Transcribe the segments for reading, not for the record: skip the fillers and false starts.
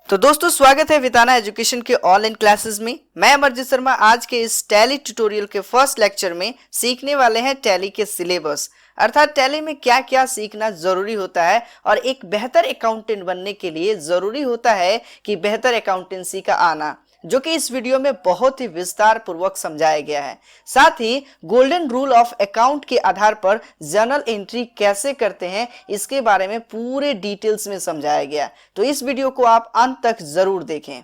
तो दोस्तों स्वागत है विताना एजुकेशन के ऑनलाइन क्लासेस में। मैं अमरजीत शर्मा आज के इस टैली ट्यूटोरियल के फर्स्ट लेक्चर में सीखने वाले हैं टैली के सिलेबस, अर्थात टैली में क्या क्या सीखना जरूरी होता है और एक बेहतर अकाउंटेंट बनने के लिए जरूरी होता है कि बेहतर अकाउंटेंसी का आना, जो कि इस वीडियो में बहुत ही विस्तार पूर्वक समझाया गया है। साथ ही गोल्डन रूल ऑफ अकाउंट के आधार पर जर्नल एंट्री कैसे करते हैं इसके बारे में पूरे डिटेल्स में समझाया गया। तो इस वीडियो को आप अंत तक जरूर देखें।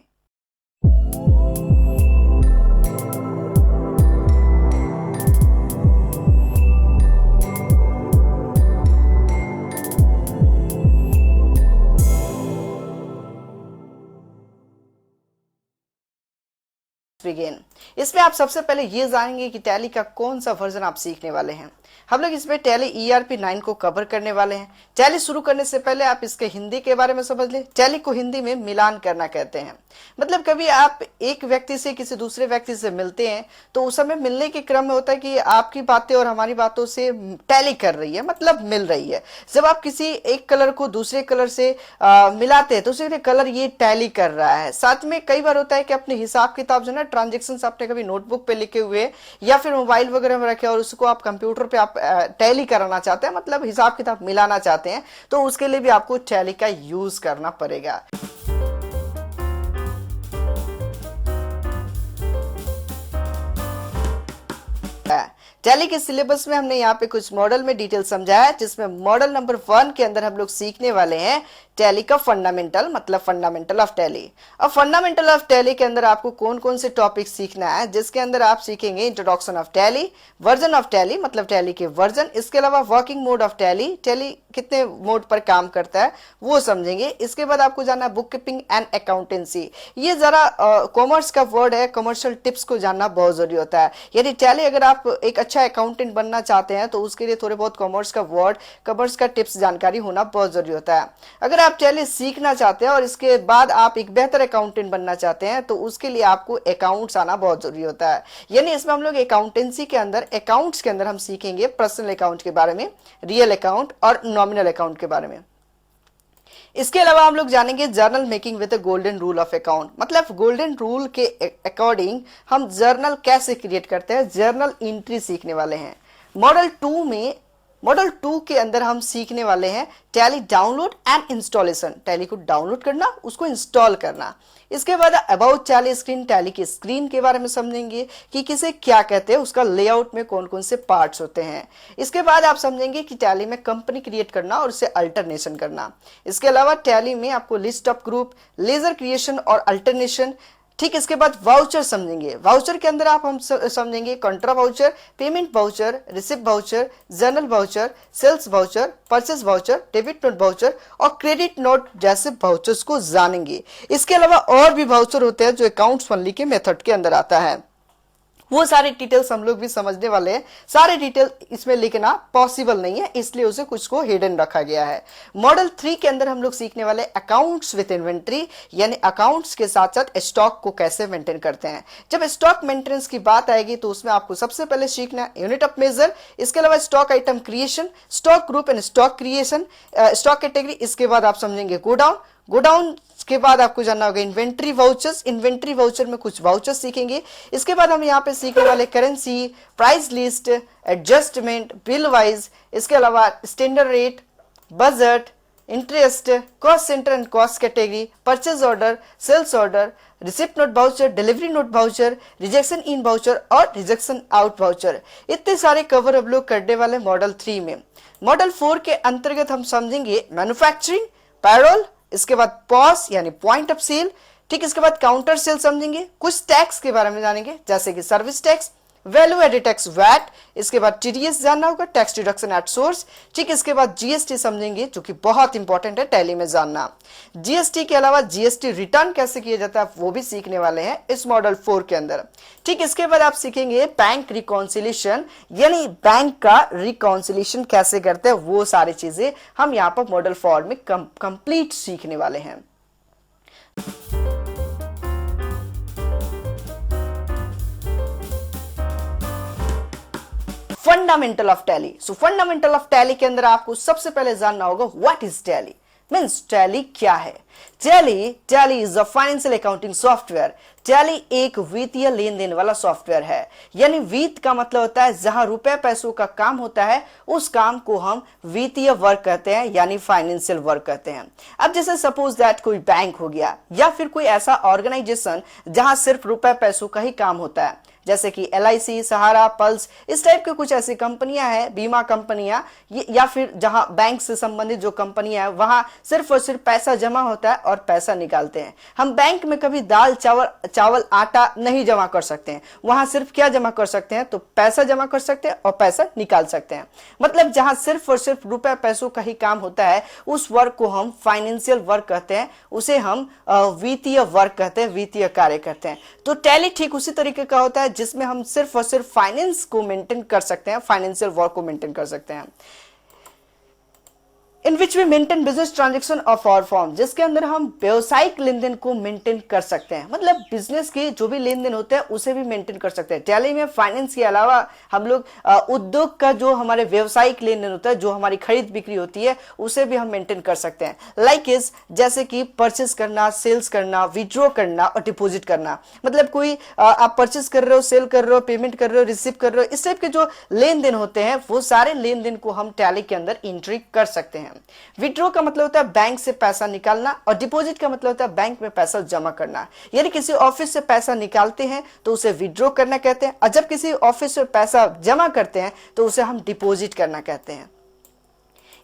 इसमें आप सबसे पहले ये जानेंगे कि टैली का कौन सा वर्जन आप सीखने वाले हैं। हम लोग इसमें टैली ERP 9 को कवर करने वाले हैं। टैली शुरू करने से पहले आप इसके हिंदी के बारे में समझ लें। टैली को हिंदी में मिलान करना कहते हैं। मतलब कभी आप एक व्यक्ति से किसी दूसरे व्यक्ति से मिलते हैं तो उस समय मिलने के क्रम में होता है कि आपकी बातें और हमारी बातों से टैली कर रही है, मतलब मिल रही है। जब आप किसी एक कलर को दूसरे कलर से मिलाते हैं तो उसे कलर ये टैली कर रहा है। साथ में कई बार होता है कि अपने हिसाब किताब जो ना ट्रांजेक्शन आपने कभी नोटबुक पे लिखे हुए या फिर मोबाइल वगैरह में रखे और उसको आप कंप्यूटर पे आप टैली कराना चाहते हैं, मतलब हिसाब किताब मिलाना चाहते हैं, तो उसके लिए भी आपको टैली का यूज करना पड़ेगा। टैली के सिलेबस में हमने यहाँ पे कुछ मॉडल में डिटेल समझाया है, जिसमें मॉडल नंबर 1 के अंदर हम लोग सीखने वाले हैं टैली का फंडामेंटल, मतलब फंडामेंटल ऑफ टैली। अब फंडामेंटल ऑफ टैली के अंदर आपको कौन कौन से टॉपिक सीखना है, जिसके अंदर आप सीखेंगे introduction of tally, version of tally मतलब टैली के वर्जन, इसके अलावा working mode of tally, tally कितने मोड पर काम करता है वो समझेंगे। इसके बाद आपको जानना बुक कीपिंग एंड अकाउंटेंसी। ये जरा कॉमर्स का वर्ड है, कमर्शियल टिप्स को जानना बहुत जरूरी होता है। यानी टैली अगर आप एक अच्छा अकाउंटेंट बनना चाहते हैं तो उसके लिए थोड़े बहुत कॉमर्स का वर्ड, कॉमर्स का टिप्स जानकारी होना बहुत जरूरी होता है। अगर आप टैली सीखना चाहते हैं और इसके बाद आप एक बेहतर अकाउंटेंट बनना चाहते हैं तो उसके लिए आपको अकाउंट्स आना बहुत जरूरी होता है। यानी इसमें हम लोग अकाउंटेंसी के अंदर, अकाउंट्स के अंदर हम सीखेंगे पर्सनल अकाउंट के बारे में, रियल अकाउंट और नॉमिनल अकाउंट के बारे में। इसके अलावा हम लोग जानेंगे journal making with golden rule of account, मतलब गोल्डन रूल के अकॉर्डिंग हम जर्नल कैसे क्रिएट करते हैं, जर्नल एंट्री सीखने वाले हैं। मॉडल 2 के अंदर हम सीखने वाले हैं tally download and installation, tally को डाउनलोड करना, उसको इंस्टॉल करना। इसके बाद अबाउट टैली स्क्रीन, टैली की स्क्रीन के बारे में समझेंगे कि किसे क्या कहते हैं, उसका लेआउट में कौन कौन से पार्ट्स होते हैं। इसके बाद आप समझेंगे कि टैली में कंपनी क्रिएट करना और उसे अल्टरनेशन करना। इसके अलावा टैली में आपको list of group, laser creation और अल्टरनेशन। ठीक, इसके बाद वाउचर समझेंगे। वाउचर के अंदर आप हम समझेंगे contra voucher, payment voucher, receipt voucher, journal voucher, sales voucher, purchase voucher, debit note voucher और क्रेडिट नोट जैसे वाउचर्स को जानेंगे। इसके अलावा और भी वाउचर होते हैं जो अकाउंट्स फंडली के मेथड के अंदर आता है, वो सारे डिटेल्स हम लोग भी समझने वाले हैं। सारे डिटेल इसमें लिखना पॉसिबल नहीं है, इसलिए उसे कुछ को हिडन रखा गया है। मॉडल 3 के अंदर हम लोग सीखने वाले अकाउंट्स विद इन्वेंट्री, यानी अकाउंट्स के साथ साथ स्टॉक को कैसे मेंटेन करते हैं। जब स्टॉक मेंटेनेंस की बात आएगी तो उसमें आपको सबसे पहले सीखना यूनिट ऑफ मेजर, इसके अलावा stock item creation, stock group and stock creation, stock category. इसके बाद आप समझेंगे गोडाउन के बाद आपको जानना होगा इन्वेंट्री वाउचर्स, इन्वेंट्री वाउचर में कुछ वाउचर्स सीखेंगे। इसके बाद हम यहाँ पे सीखने वाले currency, price list, adjustment, bill wise, इसके अलावा standard rate, budget, interest, cost centre and cost category, purchase order, sales order, receipt note voucher, delivery note voucher, rejection in voucher और रिजेक्शन आउट वाउचर। इतने सारे cover हम लोग करने वाले model 3 में। मॉडल 4 के अंतर्गत हम समझेंगे मैन्युफैक्चरिंग, पैरोल, इसके बाद पॉस यानी पॉइंट ऑफ सेल। ठीक, इसके बाद काउंटर सेल समझेंगे। कुछ टैक्स के बारे में जानेंगे जैसे कि service tax, value added tax VAT. इसके बाद TDS जानना होगा, टैक्स डिडक्शन एट सोर्स। ठीक, इसके बाद GST समझेंगे जो कि बहुत इंपॉर्टेंट है टैली में जानना। GST के अलावा GST रिटर्न कैसे किया जाता है वो भी सीखने वाले हैं इस मॉडल 4 के अंदर। ठीक, इसके बाद आप सीखेंगे बैंक रिकॉन्सिलिएशन, यानी बैंक का रिकॉन्सिलिएशन कैसे करते हैं, वो सारी चीजें हम यहाँ पर मॉडल 4 में कंप्लीट सीखने वाले हैं। Fundamental of tally. So fundamental of tally के अंदर आपको सबसे पहले जानना होगा what is tally. Means tally क्या है? Tally is a financial accounting software. Tally एक वित्तीय लेन देन वाला सॉफ्टवेयर है। यानी वित्त का मतलब होता है जहां रुपए पैसों का काम होता है, उस काम को हम वित्तीय वर्क कहते हैं, यानी फाइनेंशियल वर्क कहते हैं। अब जैसे सपोज दैट कोई बैंक हो गया या फिर कोई ऐसा ऑर्गेनाइजेशन जहां सिर्फ रुपए पैसों का ही काम होता है, जैसे कि LIC, सहारा, पल्स, इस टाइप की कुछ ऐसी कंपनियां हैं, बीमा कंपनियां, या फिर जहां बैंक से संबंधित जो कंपनियां हैं वहां सिर्फ और सिर्फ पैसा जमा होता है और पैसा निकालते हैं। हम बैंक में कभी दाल चावल आटा नहीं जमा कर सकते हैं, वहां सिर्फ क्या जमा कर सकते हैं? तो पैसा जमा कर सकते हैं और पैसा निकाल सकते हैं। मतलब जहां सिर्फ और सिर्फ रुपए पैसों का ही काम होता है, उस वर्क को हम फाइनेंशियल वर्क कहते हैं, उसे हम वित्तीय वर्क कहते हैं, वित्तीय कार्य कहते हैं। तो टैली ठीक उसी तरीके का होता है जिसमें हम सिर्फ और सिर्फ फाइनेंस को मेंटेन कर सकते हैं, फाइनेंशियल वर्क को मेंटेन कर सकते हैं। In which we maintain business transaction of our form, जिसके अंदर हम व्यवसायिक लेन देन को मेंटेन कर सकते हैं। मतलब बिजनेस के जो भी लेन देन होते हैं उसे भी मेंटेन कर सकते हैं। टैली में फाइनेंस के अलावा हम लोग उद्योग का जो हमारे व्यवसायिक लेन देन होता है, जो हमारी खरीद बिक्री होती है, उसे भी हम मेंटेन कर सकते हैं। लाइक इज जैसे कि परचेस करना, सेल्स करना, विड्रॉ करना और डिपॉजिट करना। मतलब कोई आप परचेस कर रहे हो, सेल कर रहे हो, पेमेंट कर रहे हो, रिसीव कर रहे हो, इस टाइप के जो लेन देन होते हैं वो सारे लेन देन को हम टैली के अंदर एंट्री कर सकते हैं। विड्रॉ का मतलब होता है बैंक से पैसा निकालना और डिपॉजिट का मतलब होता है बैंक में पैसा जमा करना। यानी किसी ऑफिस से पैसा निकालते हैं तो उसे विड्रॉ करना कहते हैं, और जब किसी ऑफिस से पैसा जमा करते हैं तो उसे हम डिपॉजिट करना कहते हैं।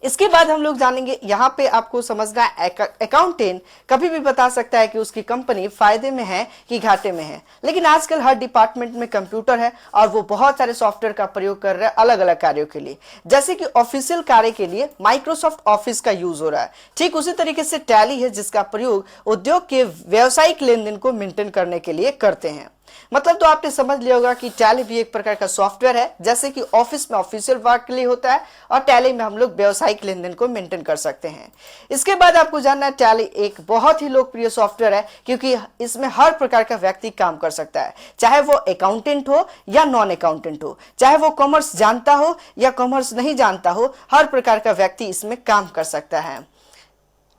इसके बाद हम लोग जानेंगे, यहाँ पे आपको समझना है अकाउंटेंट कभी भी बता सकता है कि उसकी कंपनी फायदे में है कि घाटे में है। लेकिन आजकल हर डिपार्टमेंट में कंप्यूटर है और वो बहुत सारे सॉफ्टवेयर का प्रयोग कर रहे हैं अलग अलग कार्यों के लिए। जैसे कि ऑफिशियल कार्य के लिए माइक्रोसॉफ्ट ऑफिस का यूज हो रहा है, ठीक उसी तरीके से टैली है जिसका प्रयोग उद्योग के व्यावसायिक लेन देन को मेंटेन करने के लिए करते हैं। मतलब तो आपने समझ लिया होगा कि टैली भी एक प्रकार का सॉफ्टवेयर है, जैसे कि ऑफिस में ऑफिशियल वर्क के लिए होता है और टैली में हम लोग व्यावसायिक लेन देन को मेंटेन कर सकते हैं। इसके बाद आपको जानना है टैली एक बहुत ही लोकप्रिय सॉफ्टवेयर है क्योंकि इसमें हर प्रकार का व्यक्ति काम कर सकता है, चाहे वो अकाउंटेंट हो या नॉन अकाउंटेंट हो, चाहे वो कॉमर्स जानता हो या कॉमर्स नहीं जानता हो, हर प्रकार का व्यक्ति इसमें काम कर सकता है।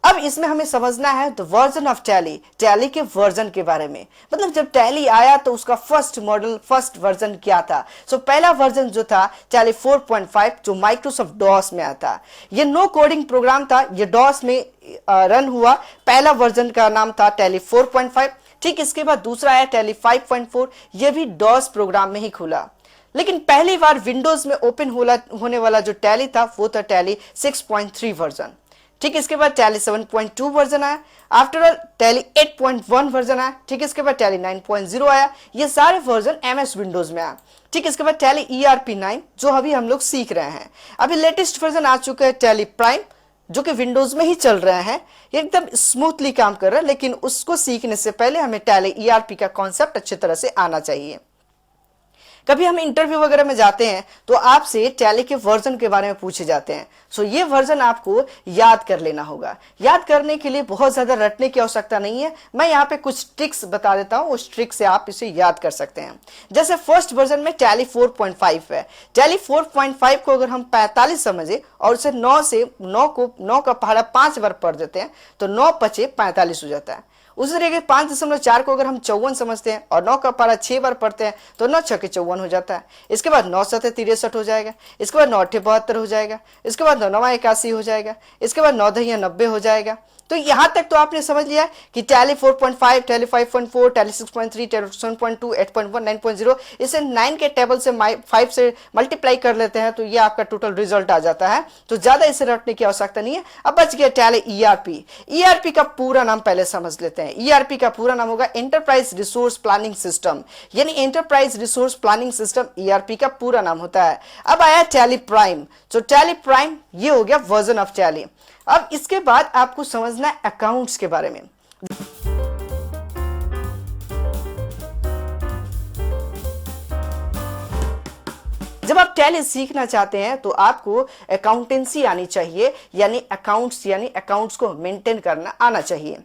अब इसमें हमें समझना है the version of tally, tally के वर्जन के बारे में। मतलब जब टैली आया तो उसका फर्स्ट वर्जन क्या था? सो पहला वर्जन जो था टैली 4.5 जो माइक्रोसॉफ्ट डॉस में आया था। ये नो कोडिंग प्रोग्राम था, ये डॉस में रन हुआ। पहला वर्जन का नाम था टैली 4.5। ठीक इसके बाद दूसरा आया टैली 5.4, ये भी डॉस प्रोग्राम में ही खुला। लेकिन पहली बार विंडोज में ओपन होने वाला जो टैली था वो था टैली 6.3 वर्जन। ठीक इसके बाद टैली 7.2 वर्जन आया। आफ्टर ऑल टैली 8.1 वर्जन आया। ठीक इसके बाद टैली 9.0 आया। ये सारे वर्जन MS विंडोज में आया। ठीक इसके बाद टैली ERP 9 जो अभी हम लोग सीख रहे हैं। अभी लेटेस्ट वर्जन आ चुका है टैली प्राइम जो कि विंडोज में ही चल रहे हैं, एकदम स्मूथली काम कर रहा है। लेकिन उसको सीखने से पहले हमें टैली ERP का कॉन्सेप्ट अच्छी तरह से आना चाहिए। कभी हम इंटरव्यू वगैरह में जाते हैं तो आपसे टैली के वर्जन के बारे में पूछे जाते हैं। सो ये वर्जन आपको याद कर लेना होगा। याद करने के लिए बहुत ज्यादा रटने की आवश्यकता नहीं है, मैं यहाँ पे कुछ ट्रिक्स बता देता हूँ, उस ट्रिक से आप इसे याद कर सकते हैं। जैसे फर्स्ट वर्जन में टैली 4.5 है। टैली 4.5 को अगर हम 45 समझे और उसे 9 का पहाड़ा 5 बार पढ़ देते हैं तो 9 पचे 45 हो जाता है। उसी तरीके 5.4 को अगर हम 54 समझते हैं और 9 का पारा 6 बार पढ़ते हैं तो 9 छके 54 हो जाता है। इसके बाद 9 7 63 हो जाएगा। इसके बाद 9 8 72 हो जाएगा। इसके बाद 9 9 81 हो जाएगा। इसके बाद 9 10 90 हो जाएगा। तो यहाँ तक तो आपने समझ लिया कि टैली 4.5, टैली 5.4, टैली 6.3, टैली 7.2, 8.1, 9.0, इसे 9 के टेबल से 5 से मल्टीप्लाई कर लेते हैं तो ये आपका टोटल रिजल्ट आ जाता है। तो ज्यादा इसे रटने की आवश्यकता नहीं है। अब बच गया टैली ERP। ERP का पूरा नाम पहले समझ लेते हैं। ERP का पूरा नाम होगा एंटरप्राइज रिसोर्स प्लानिंग सिस्टम, यानी enterprise resource planning system ERP का पूरा नाम होता है। अब आया टैली प्राइम। तो टैली प्राइम ये हो गया वर्जन ऑफ टैली। अब इसके बाद आपको समझना है अकाउंट्स के बारे में। जब आप टैली सीखना चाहते हैं तो आपको अकाउंटेंसी आनी चाहिए, यानी अकाउंट्स को मेंटेन करना आना चाहिए।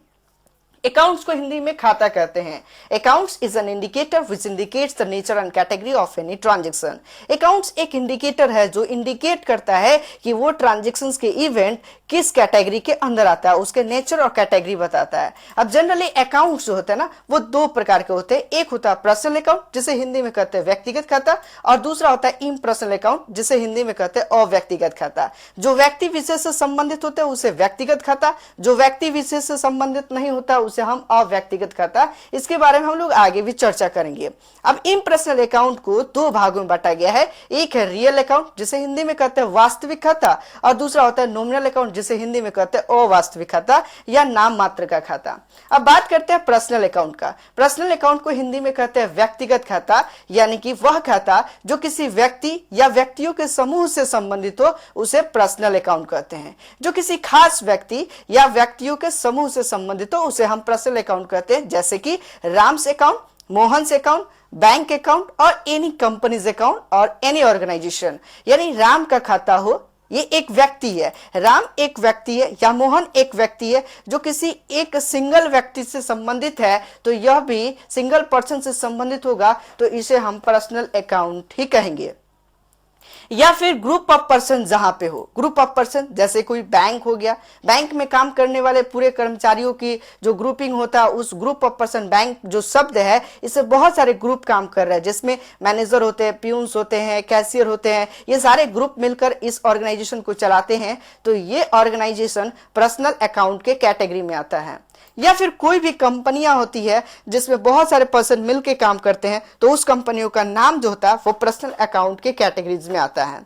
अकाउंट्स को हिंदी में खाता कहते हैं। Accounts is an indicator which indicates the nature and category of any transaction. Accounts एक इंडिकेटर है जो इंडिकेट करता है कि वो ट्रांजेक्शंस के इवेंट किस कैटेगरी के अंदर आता है, उसके नेचर और कैटेगरी बताता है। अब जनरली अकाउंट्स जो होते हैं ना वो दो प्रकार के होते हैं। एक होता है पर्सनल अकाउंट जिसे हिंदी में कहते हैं व्यक्तिगत खाता, और दूसरा होता है इम्पर्सनल अकाउंट जिसे हिंदी में कहते हैं अव्यक्तिगत खाता। जो व्यक्ति विशेष से संबंधित होते हैं उसे व्यक्तिगत खाता, जो व्यक्ति विशेष से संबंधित नहीं होता उसे हम अव्यक्तिगत खाता। इसके बारे में हम लोग आगे भी चर्चा करेंगे। अब इम्पर्सनल अकाउंट को दो भागों में बांटा गया है। एक है रियल अकाउंट जिसे हिंदी में कहते हैं वास्तविक खाता, और दूसरा होता है नॉमिनल अकाउंट जिसे हिंदी में कहते हैं अवास्तविक खाता या नाम मात्र का खाता। अब बात करते हैं पर्सनल अकाउंट का। पर्सनल अकाउंट को हिंदी में कहते हैं व्यक्तिगत खाता, यानी कि वह खाता जो किसी व्यक्ति या व्यक्तियों के समूह से संबंधित हो उसे पर्सनल अकाउंट कहते हैं। जो किसी खास व्यक्ति या व्यक्तियों के समूह से संबंधित हो उसे हम पर्सनल अकाउंट कहते हैं, जैसे कि Ram's account, Mohan's account, bank account और एनी कंपनीज अकाउंट और एनी ऑर्गेनाइजेशन। यानी राम का खाता हो, ये एक व्यक्ति है, राम एक व्यक्ति है या मोहन एक व्यक्ति है जो किसी एक सिंगल व्यक्ति से संबंधित है, तो यह भी सिंगल पर्सन से संबंधित होगा, तो इसे हम पर्सनल अकाउंट ही कहेंगे। या फिर ग्रुप ऑफ पर्सन जहां पे हो, ग्रुप ऑफ पर्सन जैसे कोई बैंक हो गया, बैंक में काम करने वाले पूरे कर्मचारियों की जो ग्रुपिंग होता है उस ग्रुप ऑफ पर्सन, बैंक जो शब्द है इससे बहुत सारे ग्रुप काम कर रहे हैं जिसमें मैनेजर होते हैं, प्यून्स होते हैं, कैशियर होते हैं, ये सारे ग्रुप मिलकर इस ऑर्गेनाइजेशन को चलाते हैं, तो ये ऑर्गेनाइजेशन पर्सनल अकाउंट के कैटेगरी में आता है। या फिर कोई भी कंपनियां होती है जिसमें बहुत सारे पर्सन मिलकर काम करते हैं, तो उस कंपनियों का नाम जो होता है वो पर्सनल अकाउंट के कैटेगरीज में आता है।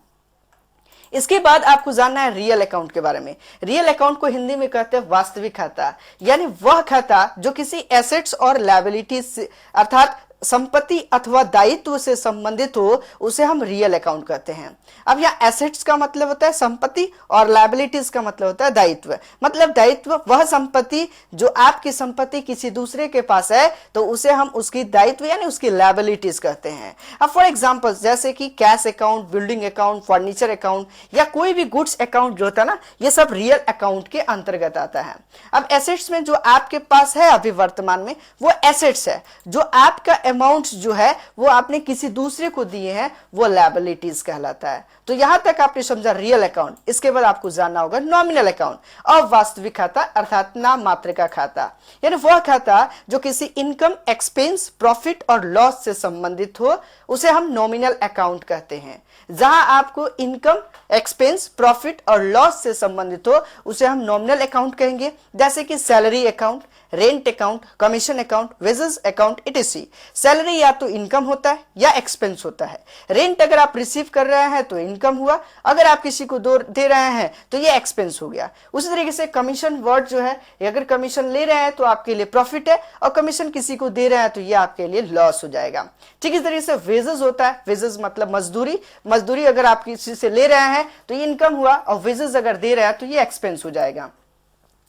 इसके बाद आपको जानना है रियल अकाउंट के बारे में। रियल अकाउंट को हिंदी में कहते हैं वास्तविक खाता, यानी वह खाता जो किसी एसेट्स और लायबिलिटीज अर्थात संपत्ति अथवा दायित्व से संबंधित हो उसे हम रियल अकाउंट कहते हैं। अब यहाँ एसेट्स का मतलब होता है संपत्ति और लायबिलिटीज का मतलब होता है दायित्व। मतलब दायित्व वह संपत्ति जो आपकी संपत्ति किसी दूसरे के पास है तो उसे हम उसकी दायित्व यानी उसकी लायबिलिटीज कहते हैं। अब फॉर एग्जांपल जैसे कि cash account, building account, furniture account या कोई भी गुड्स अकाउंट जो होता है ना, ये सब रियल अकाउंट के अंतर्गत आता है। अब एसेट्स में जो आपके पास है अभी वर्तमान में वो एसेट्स है, जो आपका अमाउंट जो है वो आपने किसी दूसरे को दिए हैं वो लायबिलिटीज कहलाता है। तो यहां तक आपने समझा रियल अकाउंट। इसके बाद आपको जानना होगा नॉमिनल अकाउंट, अवास्तविक खाता अर्थात नाम मात्र का खाता, यानी वह खाता जो किसी इनकम, एक्सपेंस, प्रॉफिट और लॉस से संबंधित हो उसे हम नॉमिनल अकाउंट कहते हैं। जहां आपको इनकम, एक्सपेंस, प्रॉफिट और लॉस से संबंधित हो उसे हम नॉमिनल अकाउंट कहेंगे, जैसे कि salary account, rent account, commission account, wages account etc.. Salary या तो इनकम होता है या एक्सपेंस होता है। रेंट अगर आप रिसीव कर रहे हैं तो इनकम हुआ, अगर आप किसी को दे रहे हैं तो ये एक्सपेंस हो गया। उसी तरीके से कमीशन वर्ड जो है, अगर कमीशन ले रहे हैं तो आपके लिए प्रॉफिट है और कमीशन किसी को दे रहे हैं तो ये आपके लिए लॉस हो जाएगा। ठीक इस तरीके से वेजेस होता है, वेजेस मतलब मजदूरी, मजदूरी अगर आप किसी से ले रहे हैं तो ये इनकम हुआ और वेजेस अगर दे रहे हैं तो ये एक्सपेंस हो जाएगा।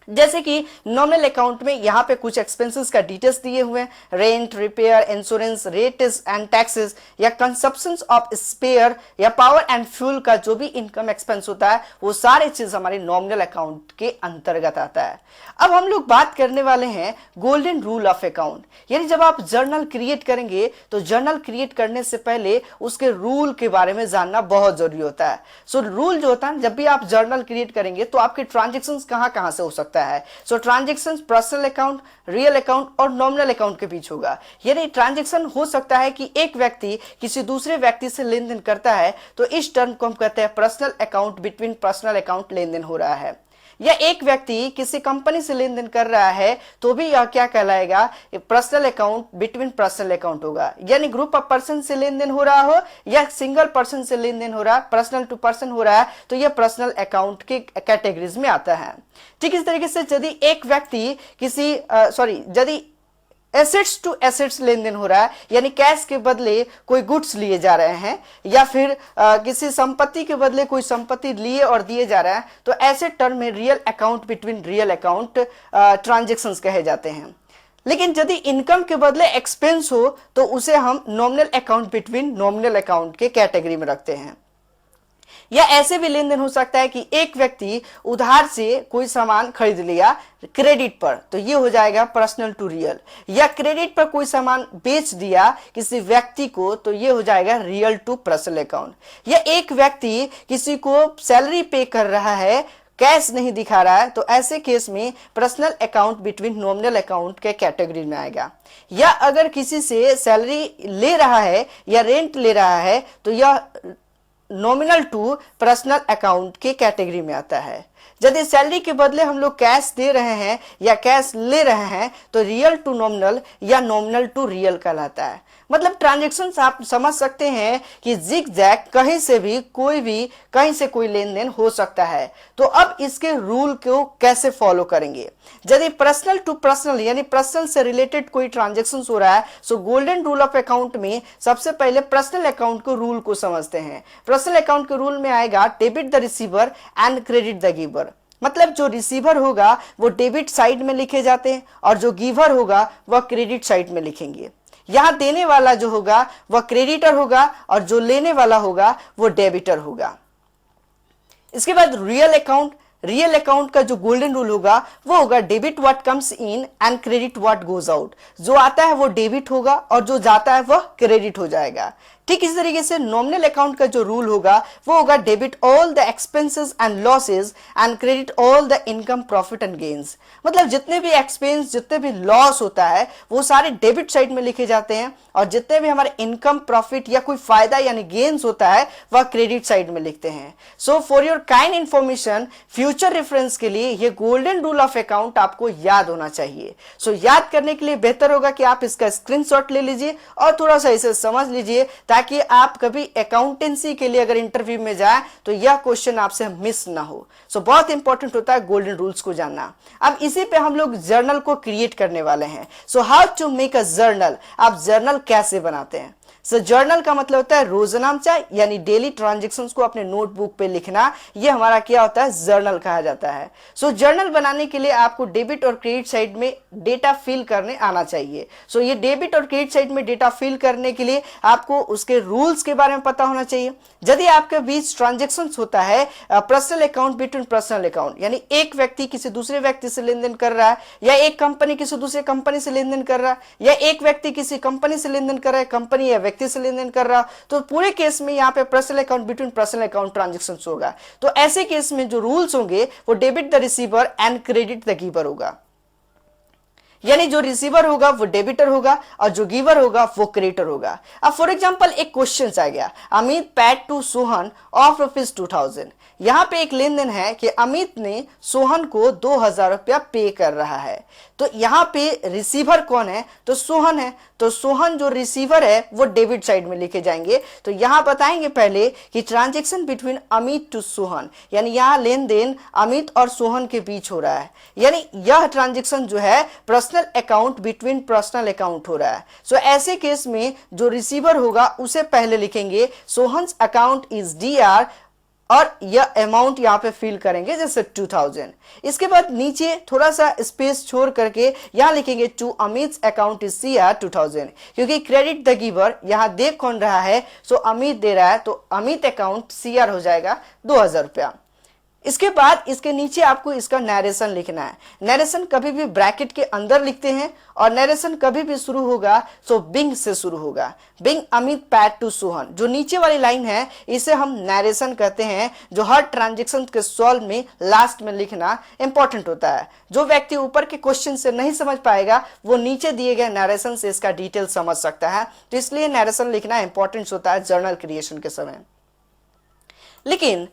जैसे कि नॉमिनल अकाउंट में यहाँ पे कुछ एक्सपेंसेस का डिटेल्स दिए हुए हैं, rent, repair, insurance, rates and taxes या कंजप्शंस ऑफ स्पेयर या पावर एंड फ्यूल का जो भी इनकम एक्सपेंस होता है वो सारे चीज हमारे नॉमिनल अकाउंट के अंतर्गत आता है। अब हम लोग बात करने वाले हैं गोल्डन रूल ऑफ अकाउंट, यानी जब आप जर्नल क्रिएट करेंगे तो जर्नल क्रिएट करने से पहले उसके रूल के बारे में जानना बहुत जरूरी होता है। सो रूल जो होता है, जब भी आप जर्नल क्रिएट करेंगे तो आपके ट्रांजेक्शन कहां से हो सकता है। So transactions personal account, real account और नॉमिनल अकाउंट के बीच होगा। यानी ट्रांजैक्शन हो सकता है कि एक व्यक्ति किसी दूसरे व्यक्ति से लेन देन करता है तो इस टर्म को हम कहते हैं personal account, between personal account लेन देन हो रहा है। या एक व्यक्ति किसी कंपनी से लेन देन कर रहा है तो भी यह क्या कहलाएगा, personal account between personal account होगा। यानी ग्रुप ऑफ पर्सन से लेन देन हो रहा हो या सिंगल पर्सन से लेन देन हो रहा है, पर्सनल टू पर्सन हो रहा है, तो यह पर्सनल अकाउंट के कैटेगरीज में आता है। ठीक इस तरीके से यदि एक व्यक्ति किसी यदि एसेट्स टू एसेट्स लेन देन हो रहा है, यानी कैश के बदले कोई गुड्स लिए जा रहे हैं या फिर किसी संपत्ति के बदले कोई संपत्ति लिए और दिए जा रहा है, तो ऐसे टर्म में real account between real account transactions कहे जाते हैं। लेकिन यदि इनकम के बदले एक्सपेंस हो तो उसे हम nominal account between nominal account के कैटेगरी में रखते हैं। या ऐसे भी लेन देन हो सकता है कि एक व्यक्ति उधार से कोई सामान खरीद लिया क्रेडिट पर, तो ये हो जाएगा पर्सनल टू रियल। या क्रेडिट पर कोई सामान बेच दिया किसी व्यक्ति को, तो ये हो जाएगा रियल टू पर्सनल अकाउंट। या एक व्यक्ति किसी को सैलरी पे कर रहा है, कैश नहीं दिखा रहा है, तो ऐसे केस में personal account between nominal account के कैटेगरी में आएगा। या अगर किसी से सैलरी ले रहा है या रेंट ले रहा है, तो यह नॉमिनल टू पर्सनल अकाउंट के कैटेगरी में आता है। यदि सैलरी के बदले हम लोग कैश दे रहे हैं या कैश ले रहे हैं, तो रियल टू नॉमिनल या नॉमिनल टू रियल कहलाता है। मतलब ट्रांजैक्शन आप समझ सकते हैं कि जिग जैग कहीं से भी कहीं से कोई लेन देन हो सकता है। तो अब इसके रूल को कैसे फॉलो करेंगे? यदि पर्सनल टू पर्सनल यानी पर्सनल से रिलेटेड कोई ट्रांजैक्शन हो रहा है, सो गोल्डन रूल ऑफ अकाउंट में सबसे पहले पर्सनल अकाउंट के रूल को समझते हैं। पर्सनल अकाउंट के रूल में आएगा debit the receiver and credit the giver. मतलब जो रिसीवर होगा वो डेबिट साइड में लिखे जाते हैं और जो गिवर होगा वह क्रेडिट साइड में लिखेंगे। यहां देने वाला जो होगा वह क्रेडिटर होगा और जो लेने वाला होगा वो डेबिटर होगा। इसके बाद रियल अकाउंट का जो गोल्डन रूल होगा वो होगा debit what comes in and credit what goes out. जो आता है वो डेबिट होगा और जो जाता है वह क्रेडिट हो जाएगा। ठीक इसी तरीके से नॉमिनल अकाउंट का जो रूल होगा वो होगा debit all the expenses and losses and credit all the income profit and gains. मतलब जितने भी एक्सपेंस जितने भी लॉस होता है वो सारे डेबिट साइड में लिखे जाते हैं और जितने भी हमारे इनकम प्रॉफिट या कोई फायदा यानी गेन्स होता है वह क्रेडिट साइड में लिखते हैं। So for your kind information, future reference के लिए ये गोल्डन रूल ऑफ अकाउंट आपको याद होना चाहिए। सो याद करने के लिए बेहतर होगा कि आप इसका स्क्रीनशॉट ले लीजिए और थोड़ा सा इसे समझ लीजिए ताकि आप कभी अकाउंटेंसी के लिए अगर इंटरव्यू में जाए तो यह क्वेश्चन आपसे मिस ना हो। सो बहुत इंपॉर्टेंट होता है गोल्डन रूल्स को जानना। अब इसी पे हम लोग जर्नल को क्रिएट करने वाले हैं। So how to make a journal, आप जर्नल कैसे बनाते हैं? सो जर्नल का मतलब होता है रोजनामचा यानी डेली ट्रांजैक्शंस को अपने नोटबुक पे लिखना। ये हमारा क्या होता है? जर्नल कहा जाता है। सो जर्नल बनाने के लिए आपको डेबिट और क्रेडिट साइड में डेटा फिल करने आना चाहिए। सो ये डेबिट और क्रेडिट साइड में डेटा फिल करने के लिए आपको उसके रूल्स के बारे में पता होना चाहिए। यदि आपके बीच ट्रांजैक्शंस होता है personal account between personal account यानी एक व्यक्ति किसी दूसरे व्यक्ति से लेन देन कर रहा है या एक कंपनी किसी दूसरे कंपनी से लेन देन कर रहा है या एक व्यक्ति किसी कंपनी से लेन देन कर रहा है, कंपनी या व्यक्ति से लेन देन कर रहा, तो पूरे केस में यहाँ पे personal account between personal account transaction होगा। तो ऐसे केस में जो रूल्स होंगे वो debit the receiver and credit the giver होगा। यानी जो रिसीवर होगा वो डेबिटर होगा और जो गिवर होगा वो क्रेडिटर होगा। अब फॉर एग्जांपल एक क्वेश्चन आ गया, Amit paid to Sohan of ₹2000। यहां पे एक लेन देन है कि अमित ने सोहन को 2000 रुपया पे कर रहा है। तो यहां पे रिसीवर कौन है? तो सोहन है। तो सोहन जो रिसीवर है वो डेबिट साइड में लिखे जाएंगे। तो यहां बताएंगे पहले कि transaction between Amit to Sohan यानी यहां लेन देन अमित और सोहन के बीच हो रहा है, यानी यह ट्रांजैक्शन जो है personal account between personal account हो रहा है। सो ऐसे केस में जो रिसीवर होगा उसे पहले लिखेंगे सोहन्स अकाउंट इज DR और यह अमाउंट यहाँ पे फिल करेंगे जैसे 2000। इसके बाद नीचे थोड़ा सा स्पेस छोड़ करके यहाँ लिखेंगे to Amit account is CR 2000 क्योंकि क्रेडिट द गिवर यहाँ देख कौन रहा है? सो अमित दे रहा है तो अमित अकाउंट CR हो जाएगा 2000 रुपया। इसके बाद इसके नीचे आपको इसका नरेशन लिखना है। नरेशन कभी भी ब्रैकेट के अंदर लिखते हैं और नरेशन कभी भी शुरू होगा सो बिंग से शुरू होगा। Being Amit paid to Sohan, जो नीचे वाली लाइन है इसे हम नरेशन कहते हैं, जो हर ट्रांजैक्शन के सॉल्व में लास्ट में लिखना इंपॉर्टेंट होता है। जो व्यक्ति ऊपर के क्वेश्चन से नहीं समझ पाएगा वो नीचे दिए गए नरेशन से इसका डिटेल समझ सकता है। तो इसलिए नरेशन लिखना इंपॉर्टेंट होता है जर्नल क्रिएशन के समय। लेकिन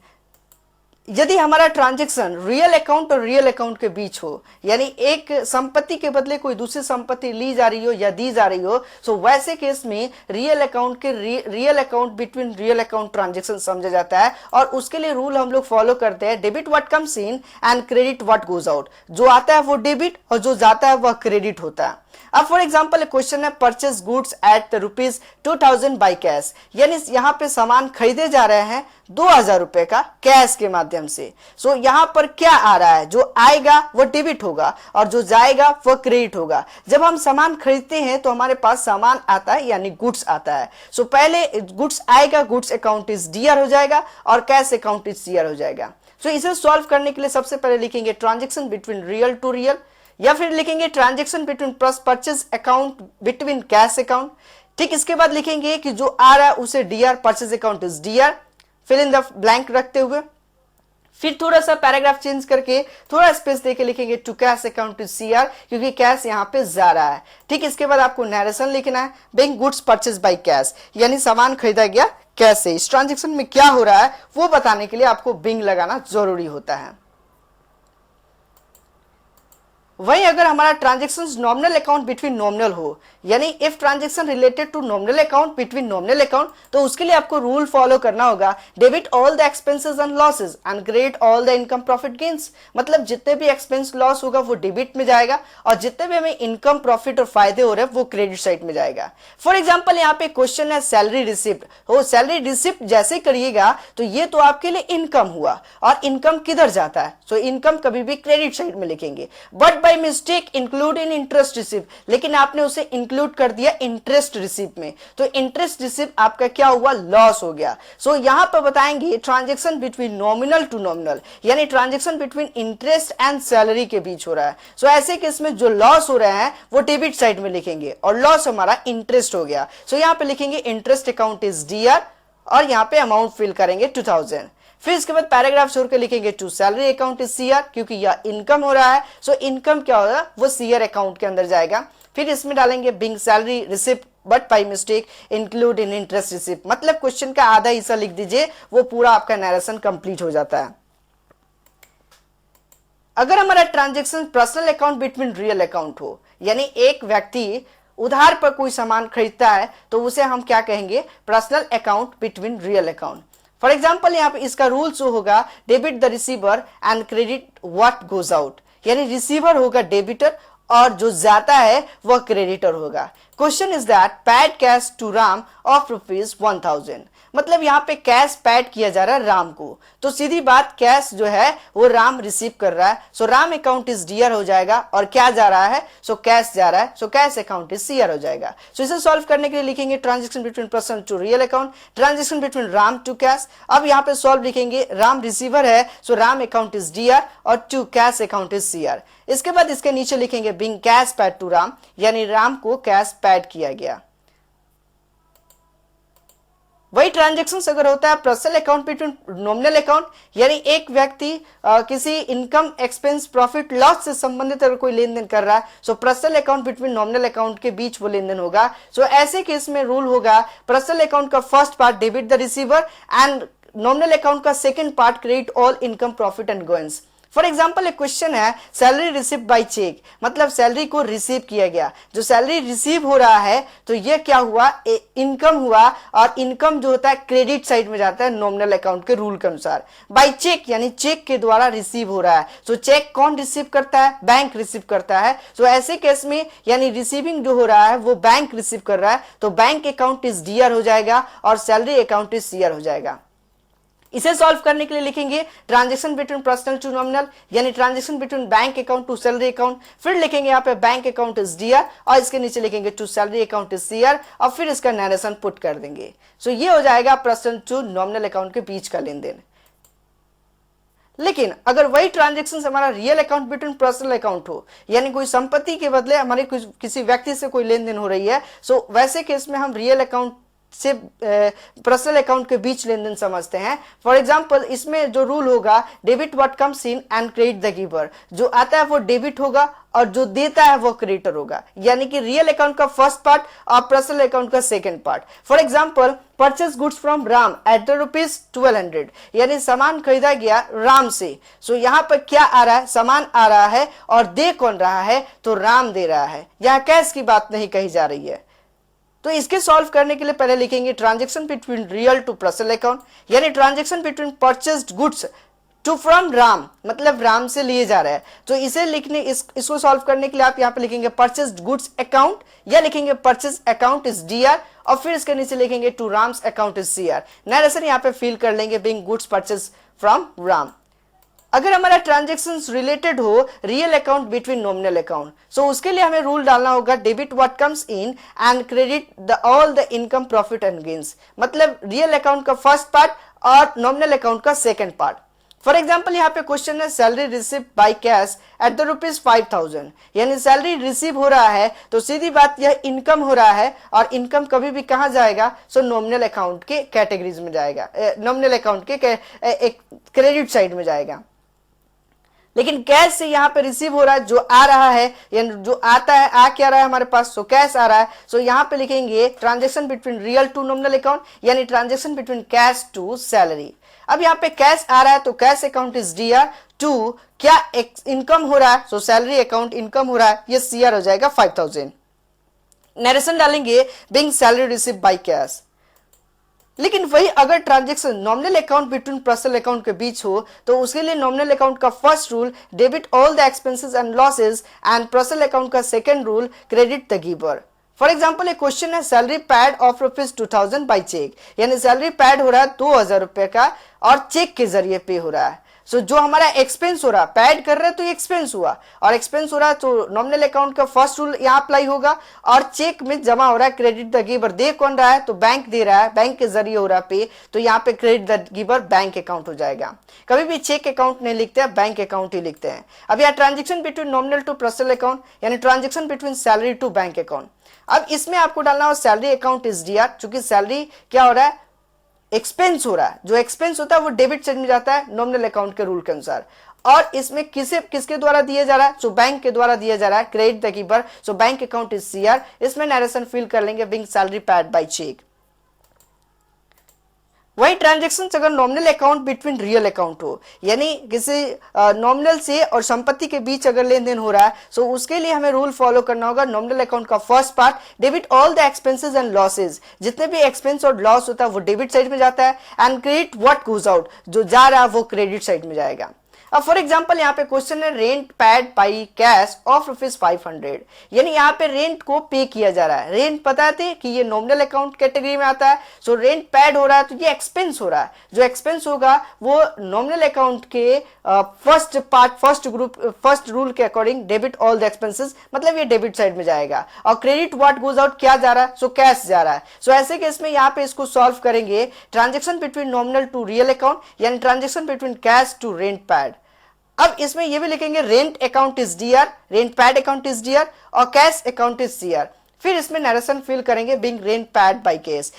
यदि हमारा ट्रांजैक्शन रियल अकाउंट और रियल अकाउंट के बीच हो, यानी एक संपत्ति के बदले कोई दूसरी संपत्ति ली जा रही हो या दी जा रही हो, सो वैसे केस में रियल अकाउंट के real account between real account transaction समझा जाता है और उसके लिए रूल हम लोग फॉलो करते हैं debit what comes in and credit what goes out. जो आता है वो डेबिट और जो जाता है वह क्रेडिट होता है। अब फॉर एग्जांपल क्वेश्चन है purchase goods at ₹2000 by cash, यानी यहाँ पे सामान खरीदे जा रहे हैं 2000 रुपए का कैश के माध्यम से। सो यहाँ पर क्या आ रहा है, जो आएगा वो डेबिट होगा और जो जाएगा वो क्रेडिट होगा। जब हम सामान खरीदते हैं तो हमारे पास सामान आता है यानी गुड्स आता है। सो पहले गुड्स आएगा, गुड्स अकाउंट इज डीआर हो जाएगा और कैश अकाउंट इज सीआर हो जाएगा। सो इसे सॉल्व करने के लिए सबसे पहले लिखेंगे transaction between real to real, या फिर लिखेंगे transaction between purchase account between cash account. ठीक, इसके बाद लिखेंगे कि जो आ रहा है उसे DR, purchase account is DR, fill in the blank रखते हुए फिर थोड़ा सा पैराग्राफ चेंज करके थोड़ा स्पेस देके लिखेंगे to cash account is CR, क्योंकि कैश यहाँ पे जा रहा है। ठीक, इसके बाद आपको नरेशन लिखना है, being goods purchase by cash, यानी सामान खरीदा गया कैश से। इस ट्रांजेक्शन में क्या हो रहा है वो बताने के लिए आपको बिंग लगाना जरूरी होता है। वहीं अगर हमारा transaction nominal account between nominal हो, यानी if transaction related to nominal account between nominal account, तो उसके लिए आपको रूल फॉलो करना होगा, debit all the expenses and losses and credit all the income profit gains. मतलब जितने भी एक्सपेंस लॉस होगा वो डेबिट में जाएगा और जितने भी हमें इनकम प्रॉफिट और फायदे हो रहे हैं वो क्रेडिट साइड में जाएगा। फॉर एग्जाम्पल यहाँ पे क्वेश्चन है सैलरी रिसिप्ट, हो सैलरी रिसिप्ट जैसे करिएगा तो ये तो आपके लिए इनकम हुआ, और इनकम किधर जाता है, सो इनकम कभी भी क्रेडिट साइड में लिखेंगे। But by mistake include in interest receive, लेकिन आपने उसे इंक्लूड कर दिया इंटरेस्ट रिसीव में, तो इंटरेस्ट रिसीव आपका क्या हुआ, लॉस हो गया। सो यहां पर बताएंगे transaction between nominal to nominal, यानी transaction between interest and salary के बीच हो रहा है। सो ऐसे केस में जो लॉस हो रहा है वो डेबिट साइड में लिखेंगे और लॉस हमारा इंटरेस्ट हो गया। सो यहां पे लिखेंगे इंटरेस्ट अकाउंट इज डीआर और यहां पे अमाउंट फिल करेंगे 2000। फिर इसके बाद पैराग्राफ छोड़ के लिखेंगे to salary account is CR, क्योंकि यह इनकम हो रहा है। सो इनकम क्या होगा, वो सीआर अकाउंट के अंदर जाएगा। फिर इसमें डालेंगे being salary receipt but by mistake include in interest receipt, मतलब क्वेश्चन का आधा हिस्सा लिख दीजिए, वो पूरा आपका नरेशन कंप्लीट हो जाता है। अगर हमारा transaction personal account between real account हो, यानी एक व्यक्ति उधार पर कोई सामान खरीदता है तो उसे हम क्या कहेंगे, personal account between real account. For example यहाँ पे इसका रूल जो होगा, debit the receiver and credit what goes out, यानी रिसीवर होगा डेबिटर और जो जाता है वह क्रेडिटर होगा। Question is that paid cash to Ram of ₹1000, मतलब यहाँ पे कैश पैड किया जा रहा है राम को, तो सीधी बात कैश जो है वो राम रिसीव कर रहा है। So Ram account is D R हो जाएगा और क्या जा रहा है, सो कैश जा रहा है, so cash account is CR हो जाएगा। सो इसे सॉल्व करने के लिए लिखेंगे transaction between person to real account, transaction between Ram to cash. अब यहाँ पे सॉल्व लिखेंगे, राम रिसीवर है so Ram account is DR और to cash account is CR. इसके बाद इसके नीचे लिखेंगे being cash paid to Ram, यानी राम को कैश पैड किया गया। वही ट्रांजेक्शन अगर होता है personal account between nominal account, यानी एक व्यक्ति किसी इनकम एक्सपेंस प्रॉफिट लॉस से संबंधित अगर कोई लेन देन कर रहा है, so personal account between nominal account के बीच वो लेन देन होगा। सो ऐसे केस में रूल होगा, पर्सनल अकाउंट का first part debit the receiver and nominal account का second part credit all income profit and gains. For example एक क्वेश्चन है सैलरी रिसीव बाय चेक, मतलब सैलरी को रिसीव किया गया। जो सैलरी रिसीव हो रहा है तो ये क्या हुआ, इनकम हुआ, और इनकम जो होता है क्रेडिट साइड में जाता है नॉमिनल अकाउंट के रूल के अनुसार। बाय चेक यानी चेक के द्वारा रिसीव हो रहा है, तो चेक कौन रिसीव करता है, बैंक रिसीव करता है। तो ऐसे केस में यानी रिसीविंग जो हो रहा है वो बैंक रिसीव कर रहा है, तो बैंक अकाउंट इज डीआर हो जाएगा और सैलरी अकाउंट इज सीआर हो जाएगा। इसे सॉल्व करने के लिए लिखेंगे transaction between personal to nominal, यानी transaction between bank account to salary account. फिर लिखेंगे यहाँ पे बैंक अकाउंट इज डीआर और इसके नीचे लिखेंगे to salary account is CR और फिर इसका नरेशन पुट कर देंगे। सो ये हो जाएगा पर्सनल टू नॉमिनल अकाउंट के बीच का लेन देन। लेकिन अगर वही ट्रांजेक्शन हमारा real account between personal account हो, यानी कोई संपत्ति के बदले हमारे किसी व्यक्ति से कोई लेन देन हो रही है, सो वैसे केस में हम रियल अकाउंट से पर्सनल अकाउंट के बीच लेन देन समझते हैं। फॉर एग्जांपल इसमें जो रूल होगा, debit what comes in and credit the giver, जो आता है वो डेबिट होगा और जो देता है वो क्रेडिटर होगा, यानी कि रियल अकाउंट का फर्स्ट पार्ट और पर्सनल अकाउंट का second part. For example purchase goods from Ram at ₹1200, यानी सामान खरीदा गया राम से। सो यहाँ पर क्या आ रहा है, सामान आ रहा है और दे कौन रहा है, तो राम दे रहा है, यहाँ कैश की बात नहीं कही जा रही है। तो इसके सॉल्व करने के लिए पहले लिखेंगे transaction between real to personal account, यानी transaction between purchased goods to from Ram मतलब राम से लिए जा रहा है, तो इसे लिखने इसको सॉल्व करने के लिए आप यहाँ पे लिखेंगे परचेज गुड्स अकाउंट या लिखेंगे परचेज अकाउंट इज डीआर और फिर इसके नीचे लिखेंगे to Ram's account is CR. Narration यहाँ पे फिल कर लेंगे being goods purchase from Ram. अगर हमारा ट्रांजेक्शन रिलेटेड हो real account between nominal account, so उसके लिए हमें रूल डालना होगा debit what comes in and credit all the income profit and gains, मतलब रियल अकाउंट का फर्स्ट पार्ट और नॉमिनल अकाउंट का सेकंड पार्ट। फॉर एग्जाम्पल यहाँ पे क्वेश्चन है salary receive by cash at the ₹5,000, यानी सैलरी रिसीव हो रहा है तो सीधी बात यह इनकम हो रहा है और इनकम कभी भी कहाँ जाएगा, सो नॉमिनल अकाउंट के कैटेगरीज में जाएगा, नॉमिनल अकाउंट के एक क्रेडिट साइड में जाएगा। लेकिन कैश से यहाँ पे रिसीव हो रहा है, जो आ रहा है यानी जो आता है, आ क्या रहा है हमारे पास, सो कैश आ रहा है। सो यहाँ पे लिखेंगे transaction between real to nominal account यानी transaction between cash to salary. अब यहाँ पे कैश आ रहा है तो cash account is DR to क्या इनकम हो रहा है, सो सैलरी अकाउंट इनकम हो रहा है, ये सीआर हो जाएगा 5,000। नरेशन डालेंगे being salary receive by cash. लेकिन वही अगर transaction nominal account between personal account के बीच हो तो उसके लिए नॉमिनल अकाउंट का first rule debit all the expenses and losses and personal account का second rule credit the giver. For example एक क्वेश्चन है salary paid of ₹2,000 by cheque, यानी सैलरी पैड हो रहा है 2,000 रुपए का और चेक के जरिए पे हो रहा है। सो जो हमारा एक्सपेंस हो रहा है, पैड कर रहे हैं तो एक्सपेंस हुआ और एक्सपेंस हो रहा है तो नॉमिनल अकाउंट का फर्स्ट रूल यहाँ अप्लाई होगा और चेक में जमा हो रहा है क्रेडिट द गिवर, दे कौन रहा है, तो बैंक दे रहा है, बैंक के जरिए हो रहा है पे, तो यहाँ पे credit the giver bank account हो जाएगा। कभी भी चेक अकाउंट नहीं लिखते हैं, बैंक अकाउंट ही लिखते हैं। अब यहाँ transaction between nominal to personal account यानी transaction between salary to bank account. अब इसमें आपको डालना हो सैलरी अकाउंट इज डीआर, चूंकि सैलरी क्या हो रहा है, एक्सपेंस हो रहा है, जो एक्सपेंस होता है वो डेबिट साइड में जाता है नॉमिनल अकाउंट के रूल के अनुसार। और इसमें किसके द्वारा दिया जा रहा है, सो बैंक के द्वारा दिया जा रहा है, credit the giver, so bank account is CR. इसमें नरेशन फिल कर लेंगे being salary paid by cheque. वही ट्रांजेक्शन अगर nominal account between real account हो, यानी किसी नॉमिनल से और संपत्ति के बीच अगर लेन देन हो रहा है, सो उसके लिए हमें रूल फॉलो करना होगा नॉमिनल अकाउंट का first part debit all the expenses and losses, जितने भी एक्सपेंस और लॉस होता है वो डेबिट साइड में जाता है and credit what goes out, जो जा रहा है वो क्रेडिट साइड में जाएगा। अब फॉर एग्जाम्पल यहाँ पे क्वेश्चन है rent pad by cash of ₹500, यानी यहाँ पे रेंट को पे किया जा रहा है। रेंट पता थे कि ये नॉमिनल अकाउंट कैटेगरी में आता है, सो रेंट पैड हो रहा है तो ये एक्सपेंस हो रहा है, जो एक्सपेंस होगा वो नॉमिनल अकाउंट के फर्स्ट पार्ट फर्स्ट रूल के according debit all the expenses, मतलब ये डेबिट साइड में जाएगा। और क्रेडिट व्हाट गोज आउट क्या जा रहा है, सो कैश जा रहा है। सो ऐसे केस में यहाँ पे इसको सॉल्व करेंगे transaction between nominal to real account यानी transaction between cash to rent paid. अब इसमें ये भी लिखेंगे rent account is DR, rent paid account is DR और कैश अकाउंट इज सीआर। फिर इसमें नरेशन फिल करेंगे being rent paid by cash.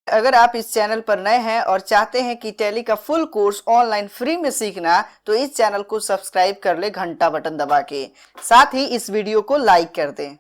अगर आप इस चैनल पर नए हैं और चाहते हैं कि टैली का फुल कोर्स ऑनलाइन फ्री में सीखना, तो इस चैनल को सब्सक्राइब कर ले घंटा बटन दबा के, साथ ही इस वीडियो को लाइक कर दें।